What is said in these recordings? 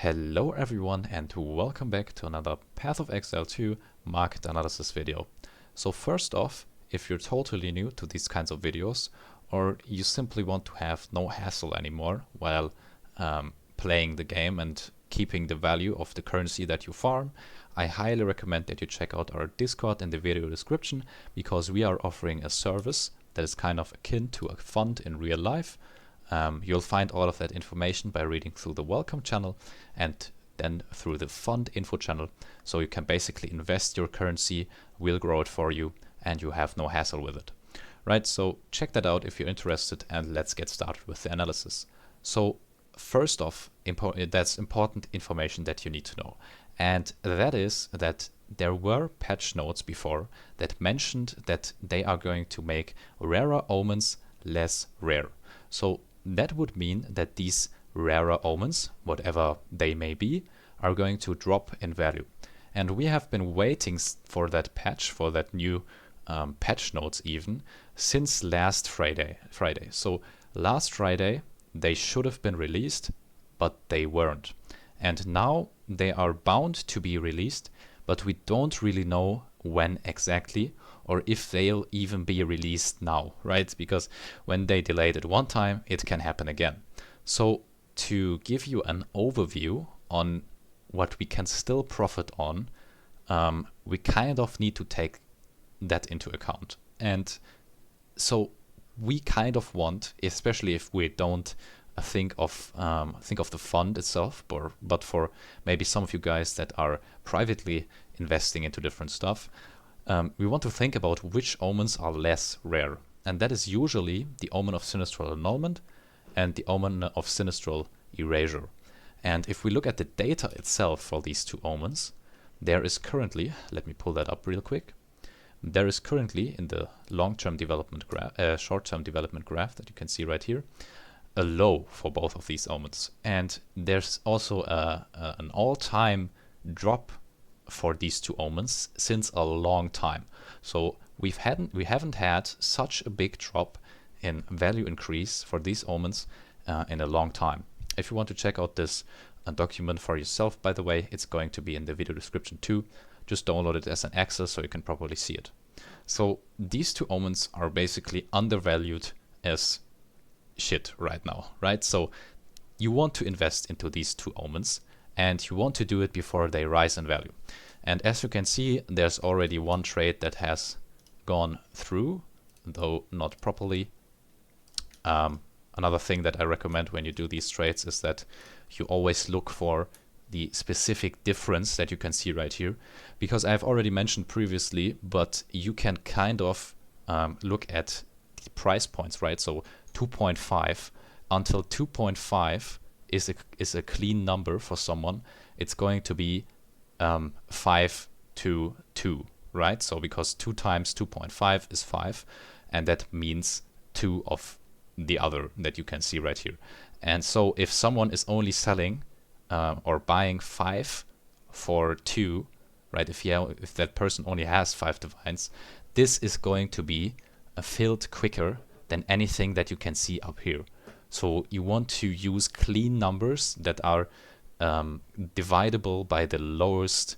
Hello everyone and welcome back to another Path of Exile 2 market analysis video. So first off, if you're totally new to these kinds of videos or you simply want to have no hassle anymore while playing the game and keeping the value of the currency that you farm, I highly recommend that you check out our Discord in the video description, because we are offering a service that is kind of akin to a fund in real life. You'll find all of that information by reading through the welcome channel and then through the fund info channel. So you can basically invest your currency, we'll grow it for you, and you have no hassle with it. Right, so check that out if you're interested, and let's get started with the analysis. So first off, that's important information that you need to know. And that is that there were patch notes before that mentioned that they are going to make rarer omens less rare. So that would mean that these rarer omens, whatever they may be, are going to drop in value. And we have been waiting for that patch, for that new patch notes even, since last Friday. So last Friday they should have been released, but they weren't. And now they are bound to be released, but we don't really know when exactly, or if they'll even be released now, right? Because when they delayed it one time, it can happen again. So to give you an overview on what we can still profit on, we kind of need to take that into account. And so we kind of want, especially if we don't think of the fund itself, but for maybe some of you guys that are privately investing into different stuff, we want to think about which omens are less rare. And that is usually the omen of Sinistral Annulment and the omen of Sinistral Erasure. And if we look at the data itself for these two omens, there is currently, let me pull that up real quick, there is currently in the long-term development graph, short-term development graph that you can see right here, a low for both of these omens. And there's also an all-time drop for these two omens since a long time. So we haven't had such a big drop in value increase for these omens in a long time. If you want to check out this document for yourself, by the way, it's going to be in the video description too. Just download it as an Excel so you can properly see it. So these two omens are basically undervalued as shit right now, right? So you want to invest into these two omens, and you want to do it before they rise in value. And as you can see, there's already one trade that has gone through, though not properly. Another thing that I recommend when you do these trades is that you always look for the specific difference that you can see right here, because I've already mentioned previously, but you can kind of look at the price points, right? So 2.5 until 2.5 is a clean number for someone. It's going to be 5 to 2, right? So because 2 times 2.5 is 5, and that means 2 of the other that you can see right here. And so if someone is only selling or buying 5 for 2, right? If that person only has 5 divines, this is going to be filled quicker than anything that you can see up here. So you want to use clean numbers that are dividable by the lowest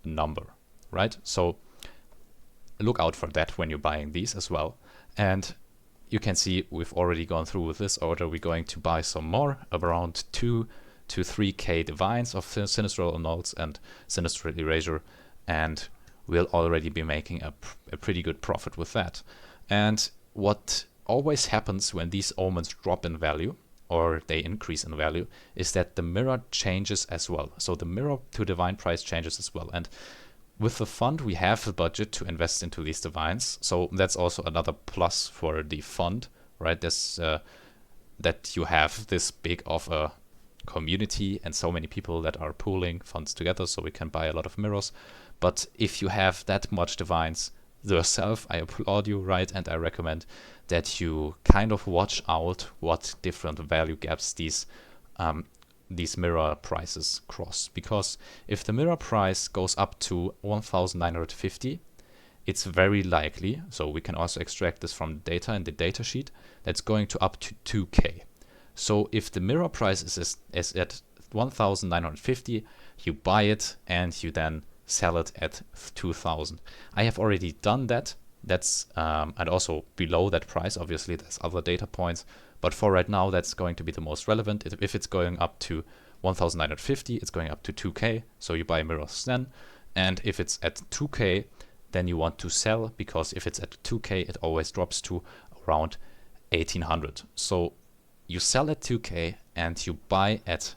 number, right? So look out for that when you're buying these as well. And you can see we've already gone through with this order. We're going to buy some more, around 2 to 3k divines of Sinistral Annuls and Sinistral Erasure, and we'll already be making a pretty good profit with that. And what always happens when these omens drop in value or they increase in value is that the mirror changes as well. So the mirror to divine price changes as well. And with the fund, we have the budget to invest into these divines. So that's also another plus for the fund, right? This that you have this big of a community and so many people that are pooling funds together, so we can buy a lot of mirrors. But if you have that much divines yourself, I applaud you, right? And I recommend that you kind of watch out what different value gaps these mirror prices cross. Because if the mirror price goes up to 1,950, it's very likely, so we can also extract this from data in the data sheet, that's going to up to 2k. So if the mirror price is at 1,950, you buy it and you then sell it at 2,000. I have already done that. That's and also below that price, obviously there's other data points, but for right now that's going to be the most relevant. If it's going up to 1,950, it's going up to 2k, so you buy mirrors then. And if it's at 2k, then you want to sell, because if it's at 2k, it always drops to around 1,800. So you sell at 2k and you buy at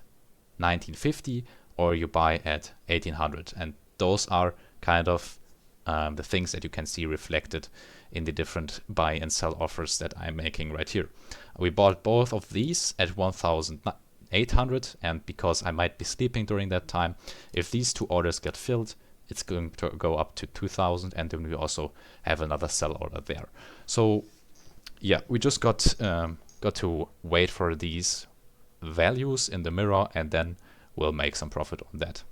1950, or you buy at 1,800, and those are kind of the things that you can see reflected in the different buy and sell offers that I'm making right here. We bought both of these at 1,800, and because I might be sleeping during that time, if these two orders get filled, it's going to go up to 2,000, and then we also have another sell order there. So yeah, we just got to wait for these values in the mirror, and then we'll make some profit on that.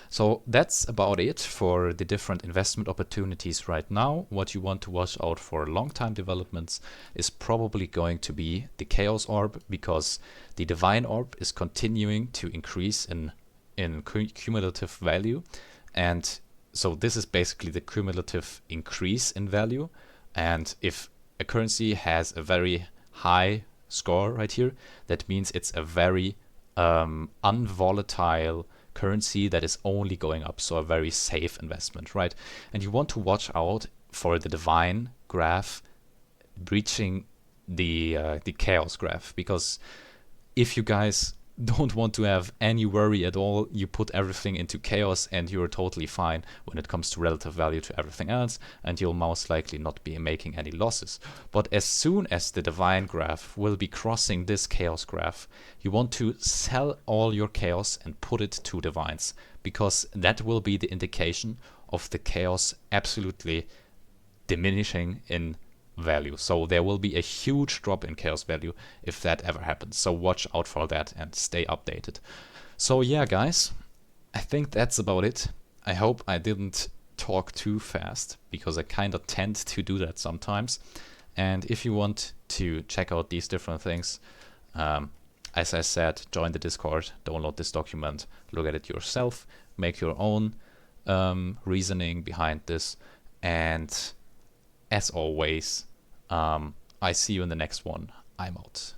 So that's about it for the different investment opportunities right now. What you want to watch out for long-time developments is probably going to be the Chaos Orb, because the Divine Orb is continuing to increase in cumulative value. And so this is basically the cumulative increase in value. And if a currency has a very high score right here, that means it's a very unvolatile currency that is only going up, so a very safe investment, right? And you want to watch out for the divine graph breaching the chaos graph, because if you guys don't want to have any worry at all, you put everything into chaos and you're totally fine when it comes to relative value to everything else, and you'll most likely not be making any losses. But as soon as the divine graph will be crossing this chaos graph, you want to sell all your chaos and put it to divines, because that will be the indication of the chaos absolutely diminishing in value. So there will be a huge drop in chaos value if that ever happens. So watch out for that and stay updated. So yeah, guys, I think that's about it. I hope I didn't talk too fast, because I kind of tend to do that sometimes. And if you want to check out these different things, as I said, join the Discord, download this document, look at it yourself, make your own reasoning behind this, and as always, I see you in the next one. I'm out.